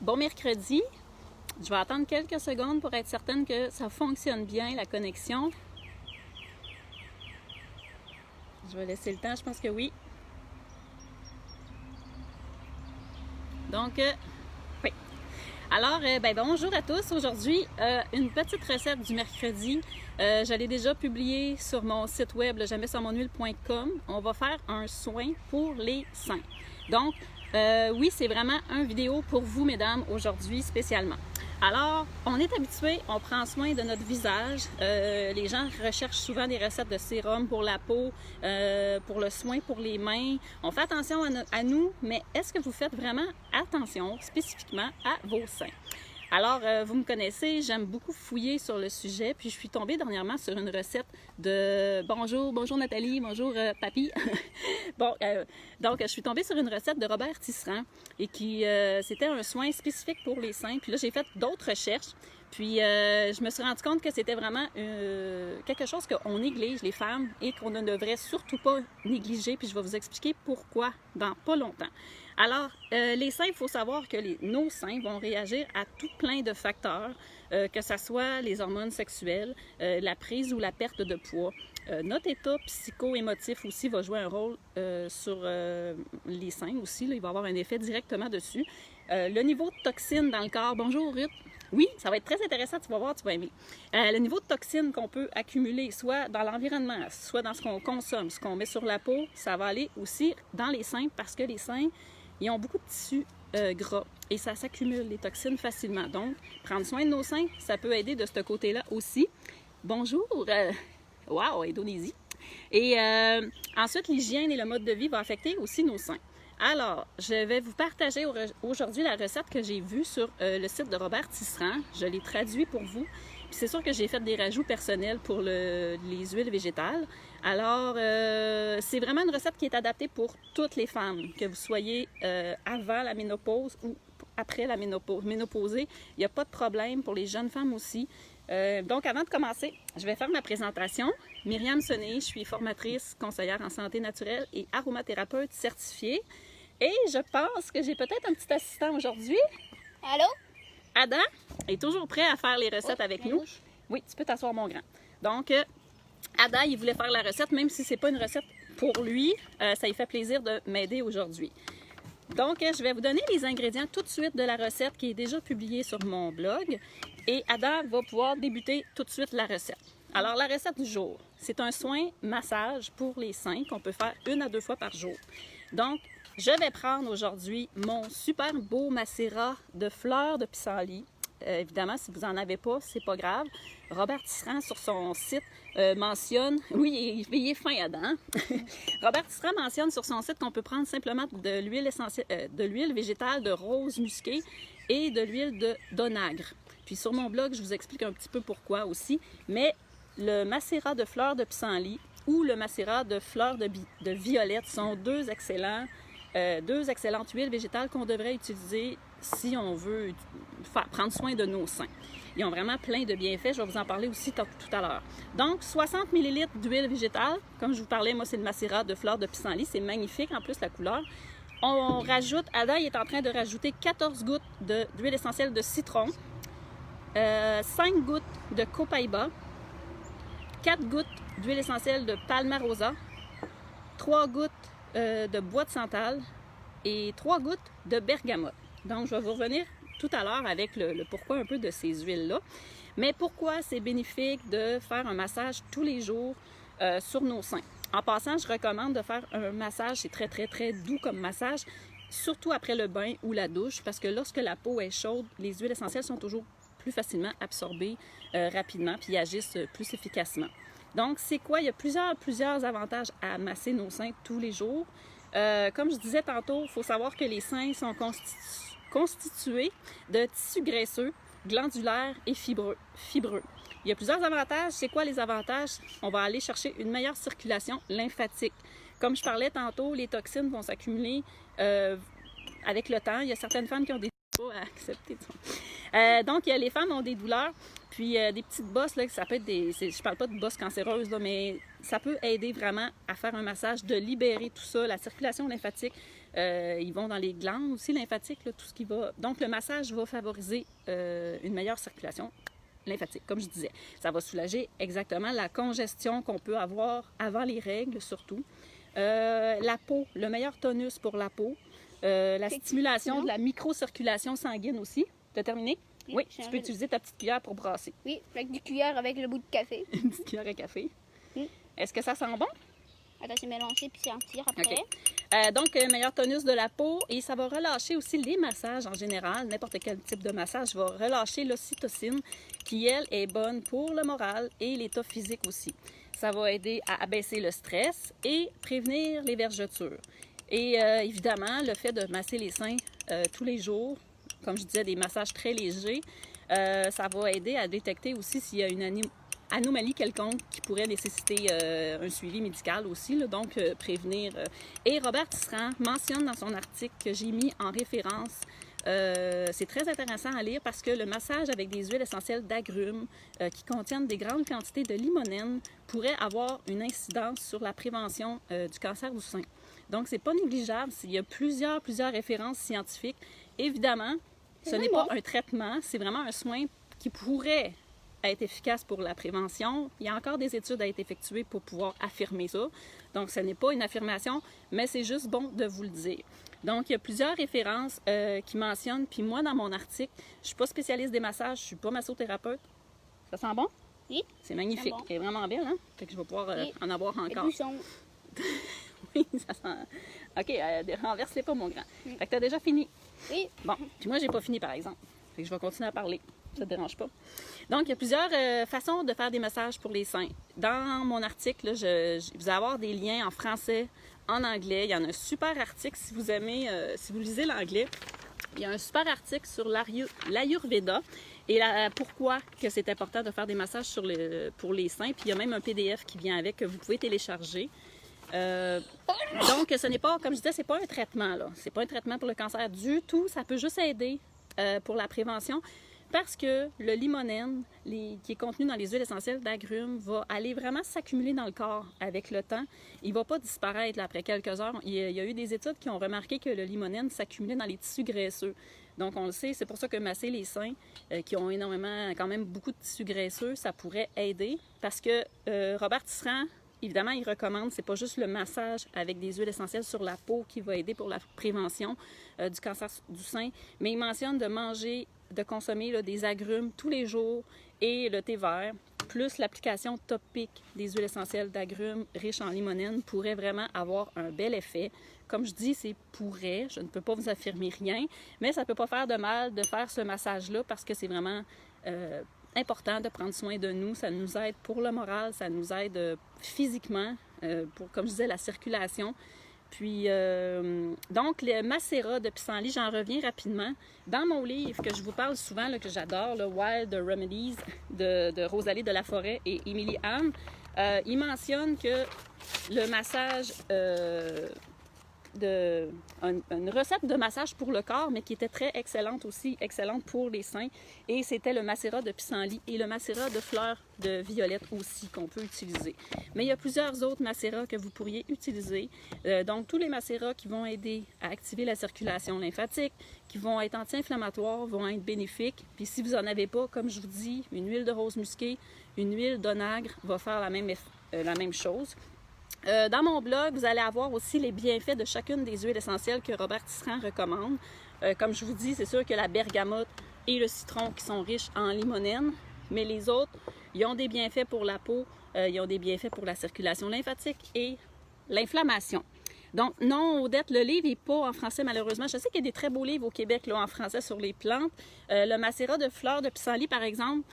Bon mercredi. Je vais attendre quelques secondes pour être certaine que ça fonctionne bien, la connexion. Je vais laisser le temps, je pense que oui. Donc, oui. Alors, bonjour à tous. Aujourd'hui, une petite recette du mercredi. Je l'ai déjà publiée sur mon site web, lejamesansmonhuile.com. On va faire un soin pour les seins. Donc, oui, c'est vraiment une vidéo pour vous, mesdames, aujourd'hui spécialement. Alors, on est habitué, on prend soin de notre visage. Les gens recherchent souvent des recettes de sérum pour la peau, pour le soin pour les mains. On fait attention à nous, mais est-ce que vous faites vraiment attention spécifiquement à vos seins? Alors, vous me connaissez, j'aime beaucoup fouiller sur le sujet, puis je suis tombée dernièrement sur une recette de... Bonjour Nathalie, bonjour papy. Donc, je suis tombée sur une recette de Robert Tisserand et c'était un soin spécifique pour les seins. Puis là, j'ai fait d'autres recherches, puis je me suis rendu compte que c'était vraiment quelque chose qu'on néglige, les femmes, et qu'on ne devrait surtout pas négliger, puis je vais vous expliquer pourquoi dans pas longtemps. Alors, les seins, il faut savoir que nos seins vont réagir à tout plein de facteurs, que ce soit les hormones sexuelles, la prise ou la perte de poids. Notre état psycho-émotif aussi va jouer un rôle sur les seins aussi. Là, il va avoir un effet directement dessus. Le niveau de toxines dans le corps. Bonjour Ruth. Oui, ça va être très intéressant, tu vas voir, tu vas aimer. Le niveau de toxines qu'on peut accumuler, soit dans l'environnement, soit dans ce qu'on consomme, ce qu'on met sur la peau, ça va aller aussi dans les seins parce que les seins, ils ont beaucoup de tissus gras et ça s'accumule, les toxines, facilement. Donc, prendre soin de nos seins, ça peut aider de ce côté-là aussi. Bonjour! Wow, Indonésie! Et ensuite, l'hygiène et le mode de vie vont affecter aussi nos seins. Alors, je vais vous partager aujourd'hui la recette que j'ai vue sur le site de Robert Tisserand. Je l'ai traduit pour vous. Puis c'est sûr que j'ai fait des rajouts personnels pour les huiles végétales. Alors, c'est vraiment une recette qui est adaptée pour toutes les femmes, que vous soyez avant la ménopause ou après la ménopausée. Il n'y a pas de problème pour les jeunes femmes aussi. Donc, avant de commencer, je vais faire ma présentation. Myriam Sonnet, je suis formatrice, conseillère en santé naturelle et aromathérapeute certifiée. Et je pense que j'ai peut-être un petit assistant aujourd'hui. Allô? Adam est toujours prêt à faire les recettes avec nous. Oui, tu peux t'asseoir, mon grand. Donc, Adam, il voulait faire la recette, même si ce n'est pas une recette pour lui. Ça lui fait plaisir de m'aider aujourd'hui. Donc, je vais vous donner les ingrédients tout de suite de la recette qui est déjà publiée sur mon blog. Et Adam va pouvoir débuter tout de suite la recette. Alors, la recette du jour, c'est un soin massage pour les seins qu'on peut faire 1 à 2 fois par jour. Donc, je vais prendre aujourd'hui mon super beau macérat de fleurs de pissenlit. Évidemment, si vous n'en avez pas, c'est pas grave. Robert Tisserand, sur son site, mentionne... Oui, il est fin, Adam. Robert Tisserand mentionne sur son site qu'on peut prendre simplement de l'huile végétale de rose musquée et de l'huile d'onagre. Puis sur mon blog, je vous explique un petit peu pourquoi aussi. Mais le macérat de fleurs de pissenlit ou le macérat de fleurs de violette sont deux excellentes huiles végétales qu'on devrait utiliser si on veut prendre soin de nos seins. Ils ont vraiment plein de bienfaits. Je vais vous en parler aussi tout à l'heure. Donc, 60 ml d'huile végétale. Comme je vous parlais, moi, c'est le macérat de fleurs de pissenlit. C'est magnifique, en plus, la couleur. On rajoute, Ada est en train de rajouter 14 gouttes d'huile essentielle de citron, 5 gouttes de copaïba, 4 gouttes d'huile essentielle de palmarosa, 3 gouttes de bois de santal et 3 gouttes de bergamote. Donc, je vais vous revenir tout à l'heure avec le pourquoi un peu de ces huiles-là. Mais pourquoi c'est bénéfique de faire un massage tous les jours sur nos seins? En passant, je recommande de faire un massage, c'est très, très, très doux comme massage, surtout après le bain ou la douche, parce que lorsque la peau est chaude, les huiles essentielles sont toujours plus facilement absorbées rapidement, puis agissent plus efficacement. Donc, c'est quoi? Il y a plusieurs avantages à masser nos seins tous les jours. Comme je disais tantôt, il faut savoir que les seins sont constitués de tissus graisseux, glandulaires et fibreux. Il y a plusieurs avantages. C'est quoi les avantages? On va aller chercher une meilleure circulation lymphatique. Comme je parlais tantôt, les toxines vont s'accumuler avec le temps. Il y a certaines femmes qui ont des douleurs à accepter. Donc, les femmes ont des douleurs, puis des petites bosses, là, ça peut être je parle pas de bosses cancéreuses, là, mais ça peut aider vraiment à faire un massage, de libérer tout ça, la circulation lymphatique. Ils vont dans les glandes aussi lymphatiques, là, tout ce qui va. Donc, le massage va favoriser une meilleure circulation lymphatique, comme je disais. Ça va soulager exactement la congestion qu'on peut avoir avant les règles, surtout. La peau, le meilleur tonus pour la peau. La stimulation de la microcirculation sanguine aussi. Tu as terminé? Oui, tu peux utiliser ta petite cuillère pour brasser. Oui, avec du cuillère avec le bout de café. Une petite cuillère à café. Oui. Est-ce que ça sent bon? Attends, c'est mélangé puis sentir après. Okay. Donc, meilleur tonus de la peau et ça va relâcher aussi les massages en général. N'importe quel type de massage va relâcher l'ocytocine qui, elle, est bonne pour le moral et l'état physique aussi. Ça va aider à abaisser le stress et prévenir les vergetures. Et évidemment, le fait de masser les seins tous les jours, comme je disais, des massages très légers, ça va aider à détecter aussi s'il y a une anomalie quelconque qui pourrait nécessiter un suivi médical aussi, là, donc prévenir. Et Robert Tisserand mentionne dans son article que j'ai mis en référence, c'est très intéressant à lire parce que le massage avec des huiles essentielles d'agrumes qui contiennent des grandes quantités de limonène pourrait avoir une incidence sur la prévention du cancer du sein. Donc, c'est pas négligeable. Il y a plusieurs références scientifiques. Évidemment, ce n'est pas un traitement, c'est vraiment un soin qui pourrait être efficace pour la prévention. Il y a encore des études à être effectuées pour pouvoir affirmer ça. Donc, ce n'est pas une affirmation, mais c'est juste bon de vous le dire. Donc, il y a plusieurs références qui mentionnent. Puis moi, dans mon article, je ne suis pas spécialiste des massages, je ne suis pas massothérapeute. Ça sent bon? Oui. C'est magnifique. Bon. Elle est vraiment belle, hein? Fait que je vais pouvoir en avoir encore. Oui, ça sent... OK, renverse-les pas, mon grand. Fait que tu as déjà fini. Oui. Bon, puis moi, j'ai pas fini, par exemple. Fait que je vais continuer à parler. Ça te dérange pas. Donc, il y a plusieurs façons de faire des massages pour les seins. Dans mon article, là, vous allez avoir des liens en français, en anglais. Il y en a un super article si vous aimez, si vous lisez l'anglais. Il y a un super article sur l'Ayurveda et pourquoi que c'est important de faire des massages pour les seins. Puis il y a même un PDF qui vient avec que vous pouvez télécharger. Donc, ce n'est pas, comme je disais, c'est pas un traitement, là. C'est pas un traitement pour le cancer du tout. Ça peut juste aider pour la prévention parce que le limonène, qui est contenu dans les huiles essentielles d'agrumes, va aller vraiment s'accumuler dans le corps avec le temps. Il ne va pas disparaître là, après quelques heures. Il y a eu des études qui ont remarqué que le limonène s'accumulait dans les tissus graisseux. Donc, on le sait, c'est pour ça que masser les seins, qui ont énormément, quand même beaucoup de tissus graisseux, ça pourrait aider parce que Robert Tisserand, évidemment, il recommande, c'est pas juste le massage avec des huiles essentielles sur la peau qui va aider pour la prévention du cancer du sein, mais il mentionne de consommer là, des agrumes tous les jours et le thé vert, plus l'application topique des huiles essentielles d'agrumes riches en limonène pourrait vraiment avoir un bel effet. Comme je dis, c'est pourrait, je ne peux pas vous affirmer rien, mais ça ne peut pas faire de mal de faire ce massage-là parce que c'est vraiment important de prendre soin de nous. Ça nous aide pour le moral, ça nous aide physiquement pour, comme je disais, la circulation. Puis, donc, le macérat de pissenlit, j'en reviens rapidement. Dans mon livre que je vous parle souvent, là, que j'adore, le Wild Remedies de Rosalie de la Forêt et Émilie Anne, il mentionne que le massage... une recette de massage pour le corps, mais qui était très excellente aussi, excellente pour les seins. Et c'était le macérat de pissenlit et le macérat de fleurs de violette aussi qu'on peut utiliser. Mais il y a plusieurs autres macérats que vous pourriez utiliser. Donc, tous les macérats qui vont aider à activer la circulation lymphatique, qui vont être anti-inflammatoires, vont être bénéfiques. Puis si vous n'en avez pas, comme je vous dis, une huile de rose musquée, une huile d'onagre va faire la même chose. Dans mon blog, vous allez avoir aussi les bienfaits de chacune des huiles essentielles que Robert Tisserand recommande. Comme je vous dis, c'est sûr que la bergamote et le citron qui sont riches en limonène, mais les autres, ils ont des bienfaits pour la peau, ils ont des bienfaits pour la circulation lymphatique et l'inflammation. Donc, non, Odette, le livre n'est pas en français malheureusement. Je sais qu'il y a des très beaux livres au Québec là, en français sur les plantes. Le macérat de fleurs de pissenlit, par exemple,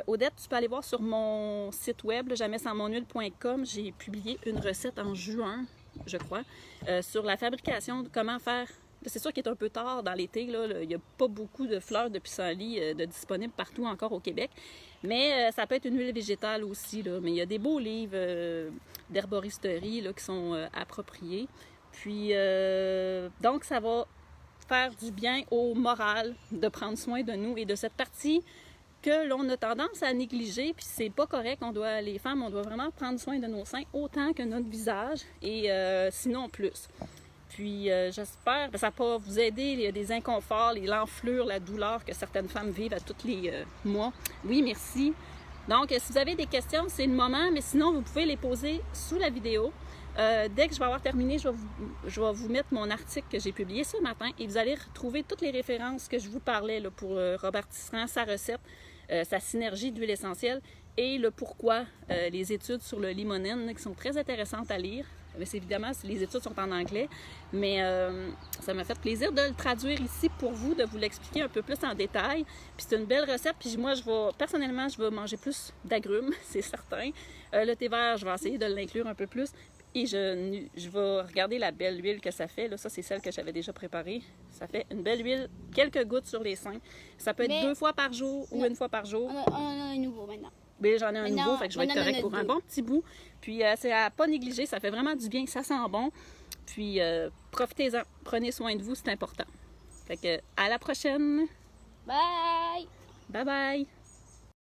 Odette, tu peux aller voir sur mon site web, jamais-sans-mon-huile.com. J'ai publié une recette en juin, je crois, sur la fabrication, de comment faire. C'est sûr qu'il est un peu tard dans l'été, il n'y a pas beaucoup de fleurs de pissenlit disponibles partout encore au Québec, mais ça peut être une huile végétale aussi, là. Mais il y a des beaux livres d'herboristerie là, qui sont appropriés. Puis, donc, ça va faire du bien au moral de prendre soin de nous et de cette partie que l'on a tendance à négliger, puis c'est pas correct. Les femmes, on doit vraiment prendre soin de nos seins autant que notre visage, et sinon plus. Puis j'espère que ça va vous aider. Il y a des inconforts, l'enflure, la douleur que certaines femmes vivent à tous les mois. Oui, merci. Donc, si vous avez des questions, c'est le moment, mais sinon, vous pouvez les poser sous la vidéo. Dès que je vais avoir terminé, je vais vous mettre mon article que j'ai publié ce matin et vous allez retrouver toutes les références que je vous parlais là, pour Robert Tisserand, sa recette, sa synergie d'huile essentielle et le pourquoi, les études sur le limonène qui sont très intéressantes à lire. Mais évidemment, les études sont en anglais, mais ça m'a fait plaisir de le traduire ici pour vous, de vous l'expliquer un peu plus en détail. Puis c'est une belle recette, puis moi, personnellement, je vais manger plus d'agrumes, c'est certain. Le thé vert, je vais essayer de l'inclure un peu plus. Et je vais regarder la belle huile que ça fait. Là, ça, c'est celle que j'avais déjà préparée. Ça fait une belle huile, quelques gouttes sur les seins. Ça peut être 2 fois par jour ou 1 fois par jour. On a un nouveau maintenant. Mais j'en ai un nouveau, fait que je vais être correct pour un bon petit bout. Puis c'est à pas négliger, ça fait vraiment du bien, ça sent bon. Puis profitez-en, prenez soin de vous, c'est important. Fait que à la prochaine. Bye! Bye bye!